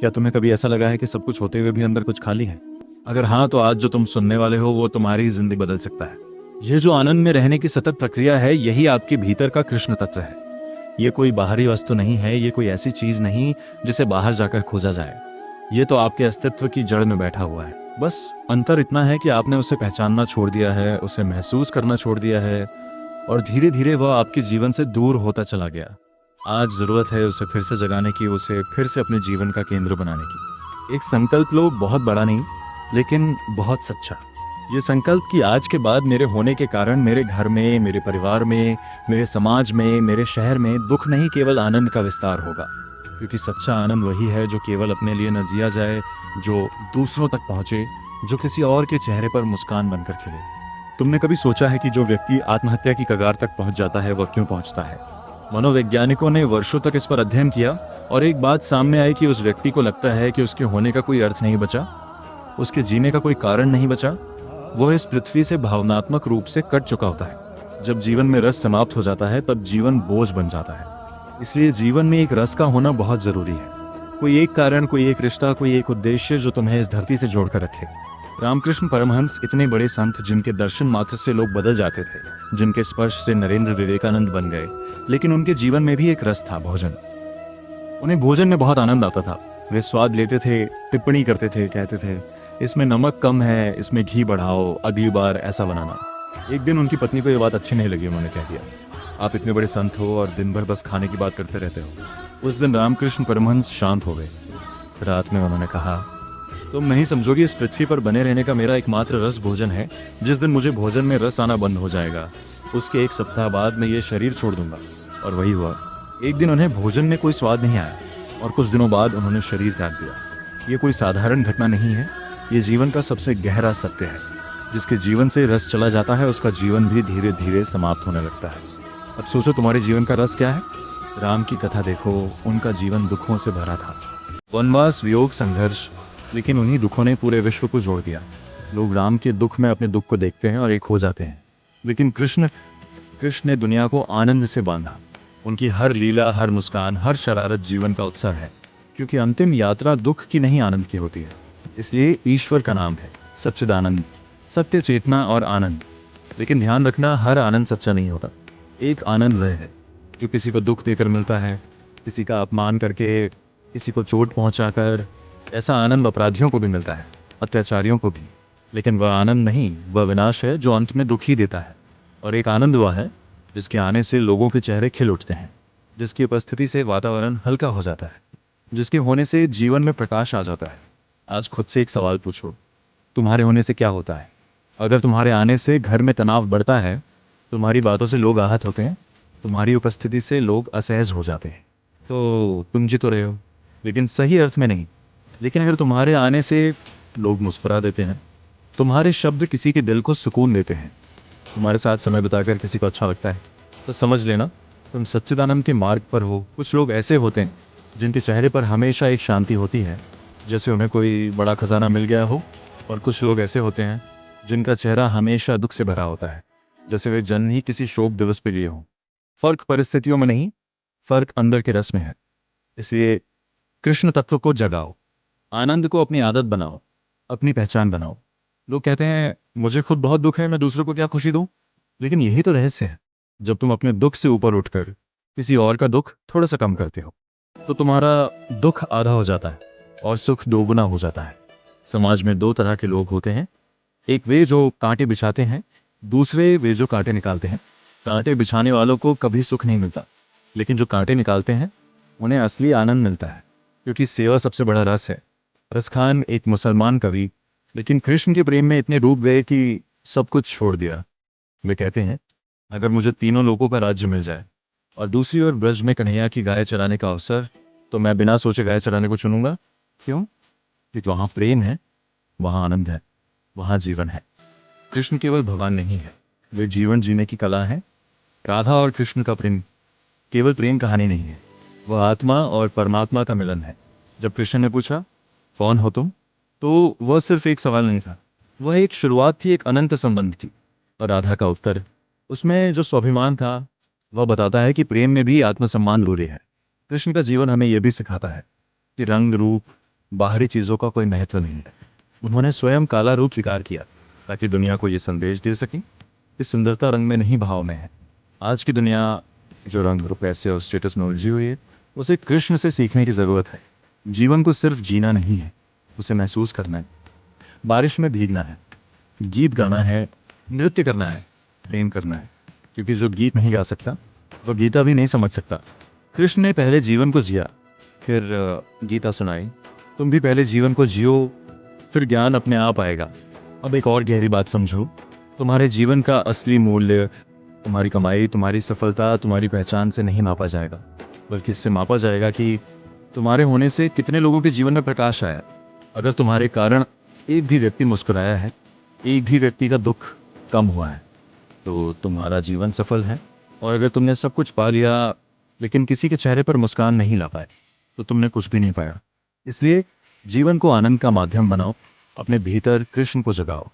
क्या तुम्हें कभी ऐसा लगा है कि सब कुछ होते हुए भी अंदर कुछ खाली है? अगर हाँ, तो आज जो तुम सुनने वाले हो वो तुम्हारी जिंदगी बदल सकता है। ये जो आनंद में रहने की सतत प्रक्रिया है, यही आपके भीतर का कृष्ण तत्व है। ये कोई बाहरी वस्तु नहीं है, ये कोई ऐसी चीज नहीं जिसे बाहर जाकर खोजा जाए। ये तो आपके अस्तित्व की जड़ में बैठा हुआ है। बस अंतर इतना है कि आपने उसे पहचानना छोड़ दिया है, उसे महसूस करना छोड़ दिया है, और धीरे धीरे वह आपके जीवन से दूर होता चला गया। आज जरूरत है उसे फिर से जगाने की, उसे फिर से अपने जीवन का केंद्र बनाने की। एक संकल्प लो, बहुत बड़ा नहीं लेकिन बहुत सच्चा। ये संकल्प कि आज के बाद मेरे होने के कारण मेरे घर में, मेरे परिवार में, मेरे समाज में, मेरे शहर में दुख नहीं, केवल आनंद का विस्तार होगा। क्योंकि सच्चा आनंद वही है जो केवल अपने लिए न जिया जाए, जो दूसरों तक पहुंचे, जो किसी और के चेहरे पर मुस्कान बनकर खिले। तुमने कभी सोचा है कि जो व्यक्ति आत्महत्या की कगार तक पहुंच जाता है वह क्यों पहुंचता है? मनोवैज्ञानिकों ने वर्षों तक इस पर अध्ययन किया और एक बात सामने आई कि उस व्यक्ति को लगता है कि उसके होने का कोई अर्थ नहीं बचा, उसके जीने का कोई कारण नहीं बचा। वो इस पृथ्वी से भावनात्मक रूप से कट चुका होता है। जब जीवन में रस समाप्त हो जाता है तब जीवन बोझ बन जाता है। इसलिए जीवन में एक रस का होना बहुत जरूरी है। कोई एक कारण, कोई एक रिश्ता, कोई एक उद्देश्य जो तुम्हें इस धरती से जोड़कर रखे। रामकृष्ण परमहंस इतने बड़े संत जिनके दर्शन मात्र से लोग बदल जाते थे, जिनके स्पर्श से नरेंद्र विवेकानंद बन गए, लेकिन उनके जीवन में भी एक रस था, भोजन। उन्हें भोजन में बहुत आनंद आता था। वे स्वाद लेते थे, टिप्पणी करते थे, कहते थे इसमें नमक कम है, इसमें घी बढ़ाओ, अगली बार ऐसा बनाना। एक दिन उनकी पत्नी को ये बात अच्छी नहीं लगी। उन्होंने कह दिया, आप इतने बड़े संत हो और दिन भर बस खाने की बात करते रहते हो। उस दिन रामकृष्ण परमहंस शांत हो गए। रात में उन्होंने कहा, तुम नहीं समझोगे, इस पृथ्वी पर बने रहने का मेरा एकमात्र रस भोजन है। जिस दिन मुझे भोजन में रस आना बंद हो जाएगा, उसके एक सप्ताह बाद मैं ये शरीर छोड़ दूंगा। और वही हुआ। एक दिन उन्हें भोजन में कोई स्वाद नहीं आया और कुछ दिनों बाद उन्होंने शरीर त्याग दिया। ये कोई साधारण घटना नहीं है, ये जीवन का सबसे गहरा सत्य है। जिसके जीवन से रस चला जाता है उसका जीवन भी धीरे धीरे समाप्त होने लगता है। अब सोचो, तुम्हारे जीवन का रस क्या है? राम की कथा देखो, उनका जीवन दुखों से भरा था। वनवास, वियोग, संघर्ष, लेकिन उन्हीं दुखों ने पूरे विश्व को जोड़ दिया। लोग राम के दुख में अपने दुख को देखते हैं और एक हो जाते हैं, लेकिन कृष्ण ने दुनिया को आनंद से बांधा। उनकी हर लीला, हर मुस्कान, हर शरारत जीवन का उत्सव है। क्योंकि अंतिम यात्रा दुख की नहीं, आनंद की होती है। इसलिए ईश्वर का नाम है सच्चिदानंद, सत्य, चेतना और आनंद। लेकिन ध्यान रखना, हर आनंद सच्चा नहीं होता। एक आनंद वह है जो किसी को दुख देकर मिलता है, किसी का अपमान करके, किसी को चोट पहुंचाकर। ऐसा आनंद अपराधियों को भी मिलता है, अत्याचारियों को भी। लेकिन वह आनंद नहीं, वह विनाश है जो अंत में दुख ही देता है। और एक आनंद वह है जिसके आने से लोगों के चेहरे खिल उठते हैं, जिसकी उपस्थिति से वातावरण हल्का हो जाता है, जिसके होने से जीवन में प्रकाश आ जाता है। आज खुद से एक सवाल पूछो, तुम्हारे होने से क्या होता है? अगर तुम्हारे आने से घर में तनाव बढ़ता है, तुम्हारी बातों से लोग आहत होते हैं, तुम्हारी उपस्थिति से लोग असहज हो जाते हैं, तो तुम जी तो रहे हो, लेकिन सही अर्थ में नहीं। लेकिन अगर तुम्हारे आने से लोग मुस्कुरा देते हैं, तुम्हारे शब्द किसी के दिल को सुकून देते हैं, तुम्हारे साथ समय बिताकर किसी को अच्छा लगता है, तो समझ लेना तुम सच्चिदानंद के मार्ग पर हो। कुछ लोग ऐसे होते हैं जिनके चेहरे पर हमेशा एक शांति होती है, जैसे उन्हें कोई बड़ा खजाना मिल गया हो। और कुछ लोग ऐसे होते हैं जिनका चेहरा हमेशा दुख से भरा होता है, जैसे वे जन्म ही किसी शोक दिवस पे लिए हों। फर्क परिस्थितियों में नहीं, फर्क अंदर के रस में है। इसलिए कृष्ण तत्व को जगाओ, आनंद को अपनी आदत बनाओ, अपनी पहचान बनाओ। लोग कहते हैं मुझे खुद बहुत दुख है, मैं दूसरों को क्या खुशी दूं? लेकिन यही तो रहस्य है। जब तुम अपने दुख से ऊपर उठकर किसी और का दुख थोड़ा सा कम करते हो, तो तुम्हारा दुख आधा हो जाता है और सुख दोगुना हो जाता है। समाज में दो तरह के लोग होते हैं, एक वे जो कांटे बिछाते हैं, दूसरे वे जो कांटे निकालते हैं। कांटे बिछाने वालों को कभी सुख नहीं मिलता, लेकिन जो कांटे निकालते हैं उन्हें असली आनंद मिलता है, क्योंकि सेवा सबसे बड़ा रस है। रस खान एक मुसलमान कवि, लेकिन कृष्ण के प्रेम में इतने डूब गए कि सब कुछ छोड़ दिया। वे कहते हैं, अगर मुझे तीनों लोगों का राज्य मिल जाए और दूसरी ओर ब्रज में कन्हैया की गाय चराने का अवसर, तो मैं बिना सोचे गाय चराने को चुनूंगा। क्यों? क्योंकि वहाँ प्रेम है, वहाँ आनंद है, वहाँ जीवन है। कृष्ण केवल भगवान नहीं है, वे जीवन जीने की कला है। राधा और कृष्ण का प्रेम केवल प्रेम कहानी नहीं है, वह आत्मा और परमात्मा का मिलन है। जब कृष्ण ने पूछा, कौन हो तुम, तो वह सिर्फ एक सवाल नहीं था, वह एक शुरुआत थी, एक अनंत संबंध थी। और राधा का उत्तर, उसमें जो स्वाभिमान था, वह बताता है कि प्रेम में भी आत्मसम्मान जरूरी है। कृष्ण का जीवन हमें यह भी सिखाता है कि रंग, रूप, बाहरी चीज़ों का कोई महत्व नहीं है। उन्होंने स्वयं काला रूप स्वीकार किया ताकि दुनिया को ये संदेश दे सकें कि सुंदरता रंग में नहीं, भाव में है। आज की दुनिया जो रंग और पैसे और स्टेटस में उलझी हुई है, उसे कृष्ण से सीखने की ज़रूरत है। जीवन को सिर्फ जीना नहीं है, उसे महसूस करना है। बारिश में भीगना है, गीत गाना है, नृत्य करना है, प्रेम करना है। क्योंकि जो गीत नहीं गा सकता वो गीता भी नहीं समझ सकता। कृष्ण ने पहले जीवन को जिया, फिर गीता सुनाई। तुम भी पहले जीवन को जियो, फिर ज्ञान अपने आप आएगा। अब एक और गहरी बात समझो, तुम्हारे जीवन का असली मूल्य तुम्हारी कमाई, तुम्हारी सफलता, तुम्हारी पहचान से नहीं मापा जाएगा, बल्कि इससे मापा जाएगा कि तुम्हारे होने से कितने लोगों के जीवन में प्रकाश आया। अगर तुम्हारे कारण एक भी व्यक्ति मुस्कुराया है, एक भी व्यक्ति का दुख कम हुआ है, तो तुम्हारा जीवन सफल है। और अगर तुमने सब कुछ पा लिया लेकिन किसी के चेहरे पर मुस्कान नहीं ला पाए, तो तुमने कुछ भी नहीं पाया। इसलिए जीवन को आनंद का माध्यम बनाओ, अपने भीतर कृष्ण को जगाओ।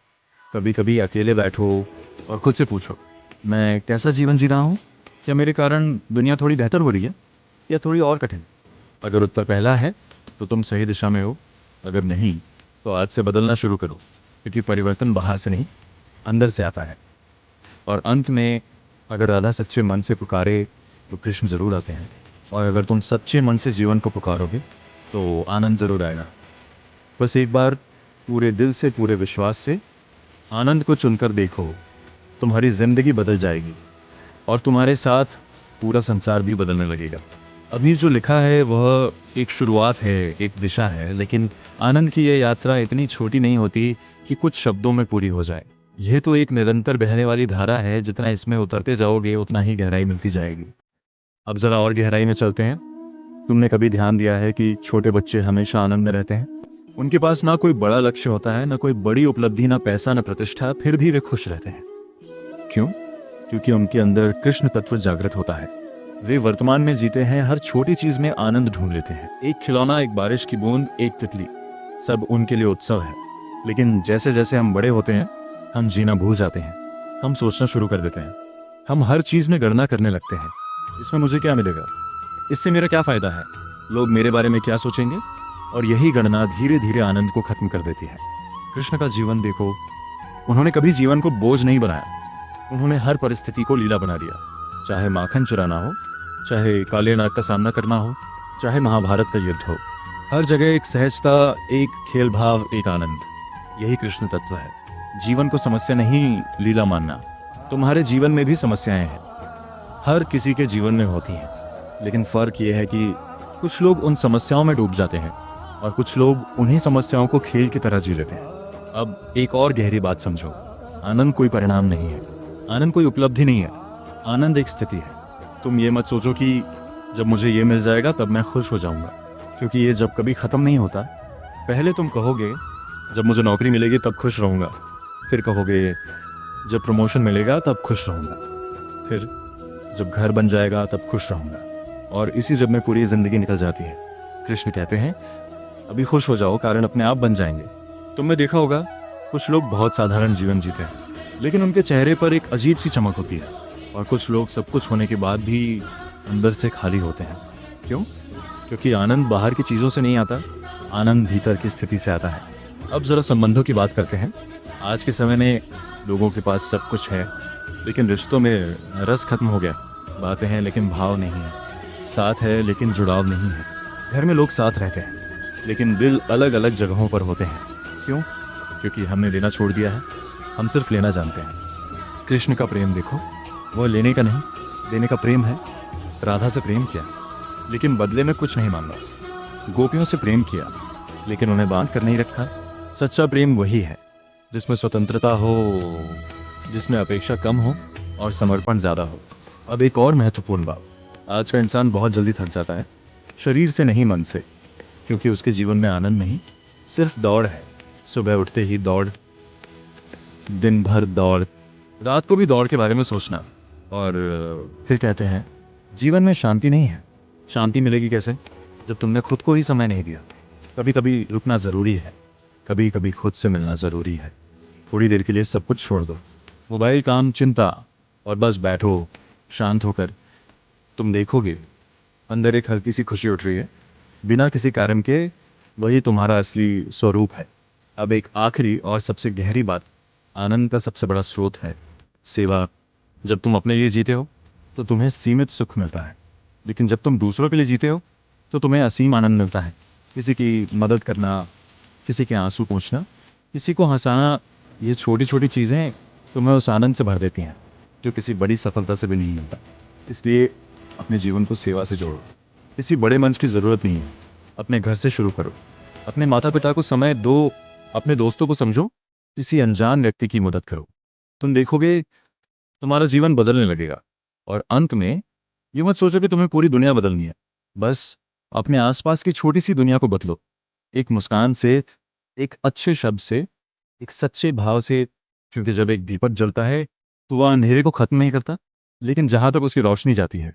कभी कभी अकेले बैठो और खुद से पूछो, मैं कैसा जीवन जी रहा हूँ? क्या मेरे कारण दुनिया थोड़ी बेहतर हो रही है या थोड़ी और कठिन? अगर उत्तर पहला है तो तुम सही दिशा में हो, अगर नहीं तो आज से बदलना शुरू करो। क्योंकि परिवर्तन बाहर से नहीं, अंदर से आता है। और अंत में, अगर राधा सच्चे मन से पुकारे तो कृष्ण जरूर आते हैं। और अगर तुम सच्चे मन से जीवन को पुकारोगे तो आनंद जरूर आएगा। बस एक बार पूरे दिल से, पूरे विश्वास से आनंद को चुनकर देखो, तुम्हारी जिंदगी बदल जाएगी और तुम्हारे साथ पूरा संसार भी बदलने लगेगा। अभी जो लिखा है वह एक शुरुआत है, एक दिशा है, लेकिन आनंद की यह यात्रा इतनी छोटी नहीं होती कि कुछ शब्दों में पूरी हो जाए। यह तो एक निरंतर बहने वाली धारा है, जितना इसमें उतरते जाओगे उतना ही गहराई मिलती जाएगी। अब जरा और गहराई में चलते हैं। तुमने कभी ध्यान दिया है कि छोटे बच्चे हमेशा आनंद में रहते हैं? उनके पास ना कोई बड़ा लक्ष्य होता है, ना कोई बड़ी उपलब्धि, ना पैसा, ना प्रतिष्ठा, फिर भी वे खुश रहते हैं। क्यों? क्योंकि उनके अंदर कृष्ण तत्व जागृत होता है। वे वर्तमान में जीते हैं, हर छोटी चीज में आनंद ढूंढ लेते हैं। एक खिलौना, एक बारिश की बूंद, एक तितली, सब उनके लिए उत्सव है। लेकिन जैसे जैसे हम बड़े होते हैं, हम जीना भूल जाते हैं। हम सोचना शुरू कर देते हैं। हम हर चीज में गणना करने लगते हैं, इसमें मुझे क्या मिलेगा, इससे मेरा क्या फायदा है, लोग मेरे बारे में क्या सोचेंगे। और यही गणना धीरे धीरे आनंद को खत्म कर देती है। कृष्ण का जीवन देखो, उन्होंने कभी जीवन को बोझ नहीं बनाया। उन्होंने हर परिस्थिति को लीला बना दिया। चाहे माखन चुराना हो, चाहे काले नाग का सामना करना हो, चाहे महाभारत का युद्ध हो, हर जगह एक सहजता, एक खेल भाव, एक आनंद। यही कृष्ण तत्व है। जीवन को समस्या नहीं, लीला मानना। तुम्हारे जीवन में भी समस्याएं हैं, हर किसी के जीवन में होती हैं, लेकिन फर्क यह है कि कुछ लोग उन समस्याओं में डूब जाते हैं और कुछ लोग उन्हीं समस्याओं को खेल की तरह जी लेते हैं। अब एक और गहरी बात समझो, आनंद कोई परिणाम नहीं है, आनंद कोई उपलब्धि नहीं है, आनंद एक स्थिति है। तुम ये मत सोचो कि जब मुझे ये मिल जाएगा तब मैं खुश हो जाऊंगा, क्योंकि ये जब कभी खत्म नहीं होता। पहले तुम कहोगे जब मुझे नौकरी मिलेगी तब खुश रहूंगा, फिर कहोगे जब प्रमोशन मिलेगा तब खुश रहूंगा, फिर जब घर बन जाएगा तब खुश रहूंगा, और इसी जब में पूरी जिंदगी निकल जाती है। कृष्ण कहते हैं अभी खुश हो जाओ, कारण अपने आप बन जाएंगे। तुमने देखा होगा कुछ लोग बहुत साधारण जीवन जीते हैं, लेकिन उनके चेहरे पर एक अजीब सी चमक होती है। और कुछ लोग सब कुछ होने के बाद भी अंदर से खाली होते हैं। क्यों? क्योंकि आनंद बाहर की चीज़ों से नहीं आता, आनंद भीतर की स्थिति से आता है। अब ज़रा संबंधों की बात करते हैं। आज के समय में लोगों के पास सब कुछ है, लेकिन रिश्तों में रस खत्म हो गया। बातें हैं लेकिन भाव नहीं है, साथ है लेकिन जुड़ाव नहीं है। घर में लोग साथ रहते हैं, लेकिन दिल अलग अलग जगहों पर होते हैं। क्यों? क्योंकि हमने देना छोड़ दिया है, हम सिर्फ लेना जानते हैं। कृष्ण का प्रेम देखो, वह लेने का नहीं, देने का प्रेम है। राधा से प्रेम किया, लेकिन बदले में कुछ नहीं मांगा। गोपियों से प्रेम किया, लेकिन उन्हें बांध कर नहीं रखा। सच्चा प्रेम वही है जिसमें स्वतंत्रता हो, जिसमें अपेक्षा कम हो और समर्पण ज़्यादा हो। अब एक और महत्वपूर्ण बात, आज का इंसान बहुत जल्दी थक जाता है, शरीर से नहीं मन से, क्योंकि उसके जीवन में आनंद नहीं, सिर्फ दौड़ है। सुबह उठते ही दौड़, दिन भर दौड़, रात को भी दौड़ के बारे में सोचना, और फिर कहते हैं जीवन में शांति नहीं है। शांति मिलेगी कैसे जब तुमने खुद को ही समय नहीं दिया। कभी कभी रुकना ज़रूरी है, कभी कभी खुद से मिलना ज़रूरी है। थोड़ी देर के लिए सब कुछ छोड़ दो, मोबाइल, काम, चिंता, और बस बैठो शांत होकर। तुम देखोगे अंदर एक हल्की सी खुशी उठ रही है, बिना किसी कारण के, वही तुम्हारा असली स्वरूप है। अब एक आखिरी और सबसे गहरी बात, आनंद का सबसे बड़ा स्रोत है सेवा। जब तुम अपने लिए जीते हो तो तुम्हें सीमित सुख मिलता है, लेकिन जब तुम दूसरों के लिए जीते हो तो तुम्हें असीम आनंद मिलता है। किसी की मदद करना, किसी के आंसू पोंछना, किसी को हंसाना, ये छोटी छोटी चीज़ें तुम्हें उस आनंद से भर देती हैं जो किसी बड़ी सफलता से भी नहीं मिलता। इसलिए अपने जीवन को सेवा से जोड़ो। किसी बड़े मंच की ज़रूरत नहीं है, अपने घर से शुरू करो। अपने माता पिता को समय दो, अपने दोस्तों को समझो, किसी अनजान व्यक्ति की मदद करो। तुम देखोगे तुम्हारा जीवन बदलने लगेगा। और अंत में ये मत सोचो कि तुम्हें पूरी दुनिया बदलनी है। बस अपने आसपास की छोटी सी दुनिया को बदलो, एक मुस्कान से, एक अच्छे शब्द से, एक सच्चे भाव से। क्योंकि जब एक दीपक जलता है तो वह अंधेरे को खत्म नहीं करता, लेकिन जहां तक उसकी रोशनी जाती है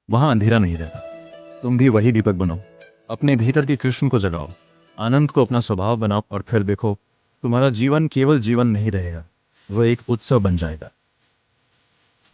वहां अंधेरा नहीं रहता। तुम भी वही दीपक बनो, अपने भीतर के कृष्ण को जगाओ, आनंद को अपना स्वभाव बनाओ, और फिर देखो तुम्हारा जीवन केवल जीवन नहीं रहेगा, वह एक उत्सव बन जाएगा।